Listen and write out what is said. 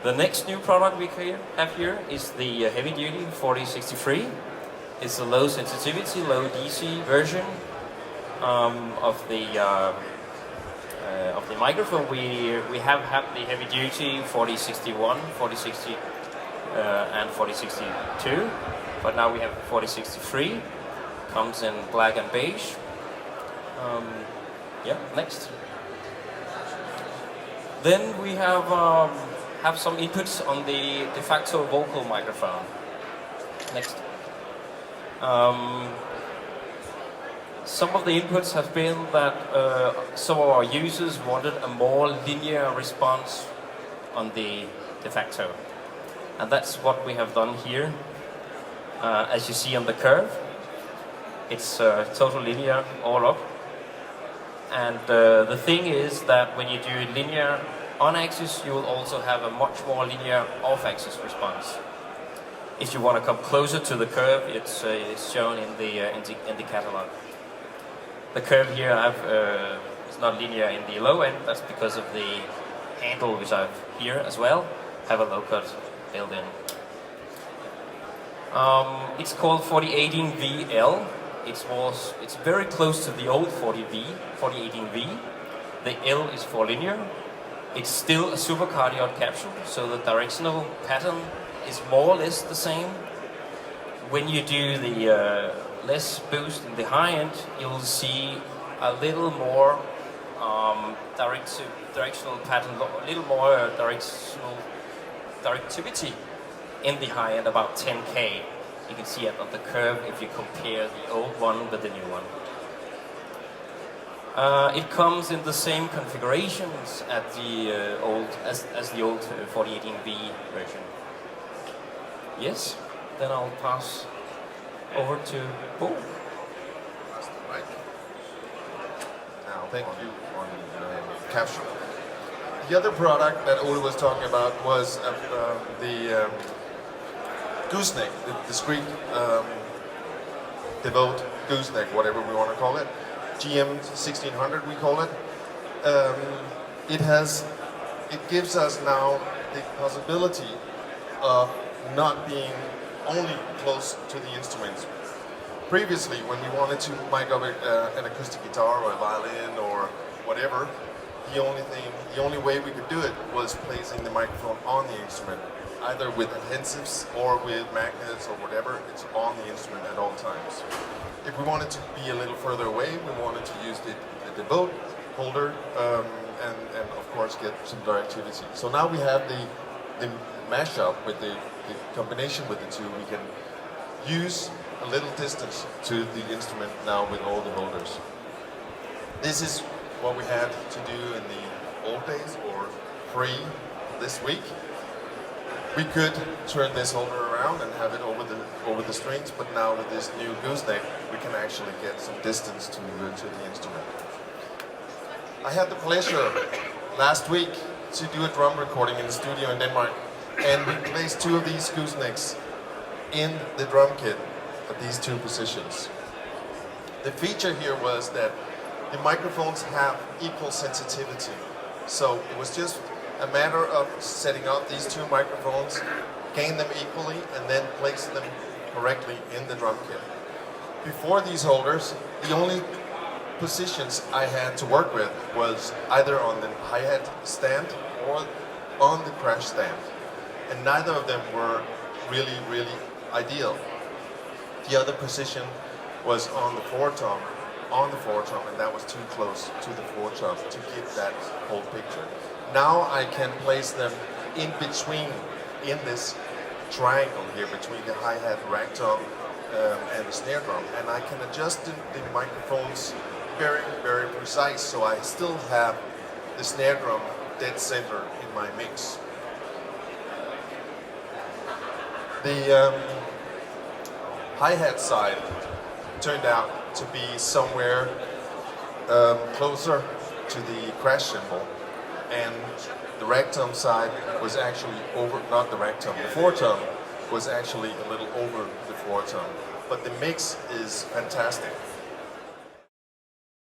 The next new product we have here is the heavy duty 4063. It's a low sensitivity, low DC version of the microphone. We have had the heavy duty 4061, 4060 and 4062, but now we have 4063. Comes in black and beige. Yeah, next. Then we have some inputs on the de facto vocal microphone. Next. Some of the inputs have been that some of our users wanted a more linear response on the de facto. And that's what we have done here. As you see on the curve, it's totally linear all up. And the thing is that when you do linear on-axis, you will also have a much more linear off-axis response. If you want to come closer to the curve, it's shown in the catalog. The curve here is not linear in the low end. That's because of the handle, which I have here as well, have a low cut built in. It's called 4018VL. It's very close to the old 4018V. The L is for linear. It's still a supercardioid capsule, so the directional pattern is more or less the same. When you do the less boost in the high end, you'll see a little more directional pattern, a little more directional directivity in the high end, about 10K. You can see it on the curve if you compare the old one with the new one. It comes in the same configurations as the old 4018V version. Yes, then I'll pass over to Bo. Right. Now, thank you on capsule. The other product that Ole was talking about was the gooseneck, the discrete devote gooseneck, whatever we want to call it. GM 1600 we call it. It gives us now the possibility of not being only close to the instruments. Previously, when we wanted to mic up an acoustic guitar or a violin or whatever, the only way we could do it was placing the microphone on the instrument, either with adhesives or with magnets or whatever. It's on the instrument at all times. If we wanted to be a little further away, we wanted to use the devote holder and of course get some directivity. So now we have the mashup with the combination with the two. We can use a little distance to the instrument now with all the holders. This is what we had to do in the old days or free this week. We could turn this holder around and have it over the strings, but now with this new gooseneck, we can actually get some distance to the instrument. I had the pleasure last week to do a drum recording in the studio in Denmark, and we placed two of these goosenecks in the drum kit at these two positions. The feature here was that the microphones have equal sensitivity, so it was just a matter of setting up these two microphones, gain them equally, and then place them correctly in the drum kit. Before these holders, the only positions I had to work with was either on the hi-hat stand or on the crash stand, and neither of them were really ideal. The other position was on the floor tom, and that was too close to the floor tom to get that whole picture. Now I can place them in between, in this triangle here between the hi-hat, rag tom, and the snare drum, and I can adjust the microphones very precise, so I still have the snare drum dead center in my mix. The hi-hat side turned out to be somewhere closer to the crash cymbal, and the rag tom side was actually over, not the rag tom, the floor tom was actually a little over the floor tom. But the mix is fantastic.